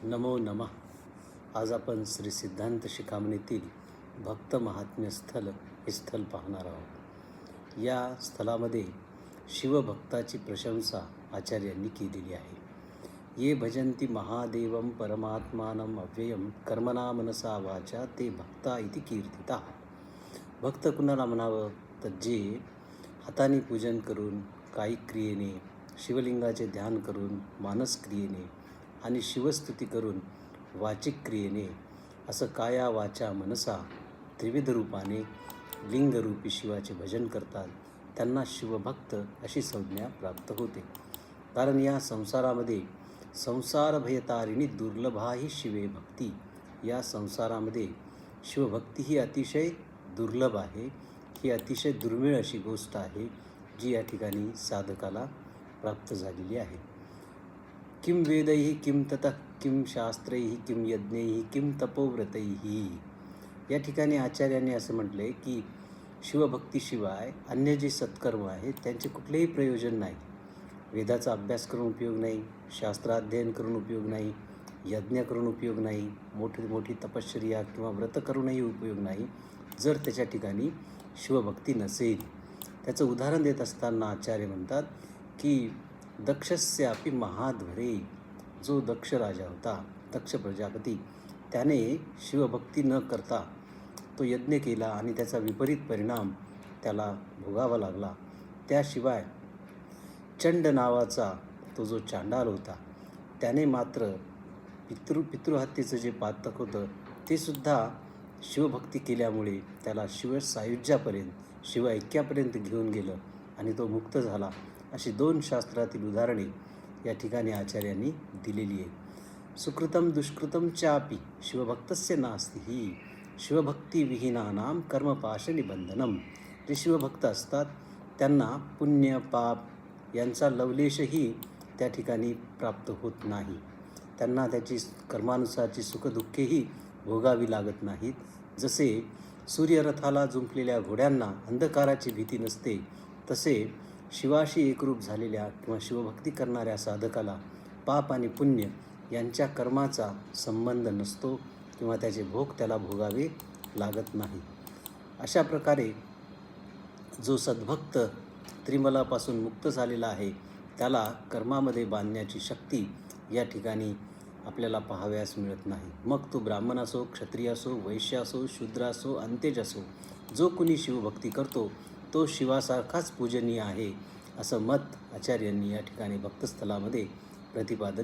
नमो नमः. आज आपण श्री सिद्धांत शिखामणीतील भक्त महात्म्य स्थल हे स्थल पाहणार आहोत. या स्थलामध्ये शिवभक्ताची प्रशंसा आचार्यांनी केलेली आहे. ये भजन्ति महादेवं परमात्मानं अव्ययं कर्मणा मनसा वाचा ते भक्ता इति कीर्तिता. भक्त कुणाला म्हणावं तर जे हाताने पूजन करून, कायिक क्रियेने, शिवलिंगाचे ध्यान करून, मानस क्रियेने आणि शिवस्तुती करून वाचिक क्रियेने असं काया वाचा मनसा त्रिविध रूपाने लिंगरूपी शिवाचे भजन करतात, त्यांना शिवभक्त अशी संज्ञा प्राप्त होते. कारण या संसारामध्ये संसारभयतारिणी दुर्लभा ही शिवे भक्ती. या संसारामध्ये शिवभक्ती ही अतिशय दुर्लभ आहे. ही अतिशय दुर्मिळ अशी गोष्ट आहे जी या ठिकाणी साधकाला प्राप्त झालेली आहे. किम वेदैः किम ततः किम शास्त्रैः किम यज्ञैः किम तपोव्रतैः. या ठिकाणी आचार्यांनी असं म्हटले की शिवभक्तीशिवाय अन्य जे सत्कर्म आहेत त्यांचे कुठलेही प्रयोजन नाही. वेदाचा अभ्यास करून उपयोग नाही, शास्त्राध्ययन करून उपयोग नाही, यज्ञ करून उपयोग नाही, मोठी तपश्चर्या किंवा व्रत करूनही उपयोग नाही जर त्याच्या ठिकाणी शिवभक्ती नसेल. त्याचं उदाहरण देत असताना आचार्य म्हणतात की दक्षस्यापि महाध्वरे, जो दक्ष राजा होता, दक्ष प्रजापती, त्याने शिवभक्ती न करता तो यज्ञ केला आणि त्याचा विपरीत परिणाम त्याला भोगावा लागला. त्याशिवाय चंड नावाचा तो जो चांडाल होता त्याने मात्र पितृहत्येचं जे पातक होतं ते सुद्धा शिवभक्ती केल्यामुळे त्याला शिवसायुज्यापर्यंत, शिवऐक्यापर्यंत घेऊन गेलं आणि तो मुक्त झाला. अशी 2 शास्त्रातील उदाहरणे या ठिकाणी आचार्यांनी दिलेली आहे. सुकृतम दुष्कृतम चापि शिवभक्तस्य नास्ति ही शिवभक्तिविहीनानां कर्मपाशनिबंधनम. जे शिवभक्त असतात त्यांना पुण्य पाप यांचा लवलेशही त्या ठिकाणी प्राप्त होत नाही. त्यांना त्याची कर्मानुसारची सुखदुःखेही भोगावी लागत नाहीत. जसे सूर्यरथाला जुंपलेल्या घोड्यांना अंधकाराची भीती नसते, तसे शिवाशी एकरूप झालेल्या किंवा शिवभक्ती करणाऱ्या साधकाला पाप आणि पुण्य यांच्या कर्माचा संबंध नसतो किंवा त्याचे भोग त्याला भोगावे लागत नाही. अशा प्रकारे जो सद्भक्त त्रिमलापासून मुक्त झालेला आहे त्याला कर्मामध्ये बांधण्याची शक्ती या ठिकाणी आपल्याला पाहावयास मिळत नाही. मग तो ब्राह्मण असो, क्षत्रिय असो, वैश्य असो, शूद्र असो, अंत्यज असो, जो कुणी शिवभक्ती करतो तो शिवासारखाच पूजनीय आहे असं मत आचार्यांनी या ठिकाणी भक्तस्थलामध्ये प्रतिपादन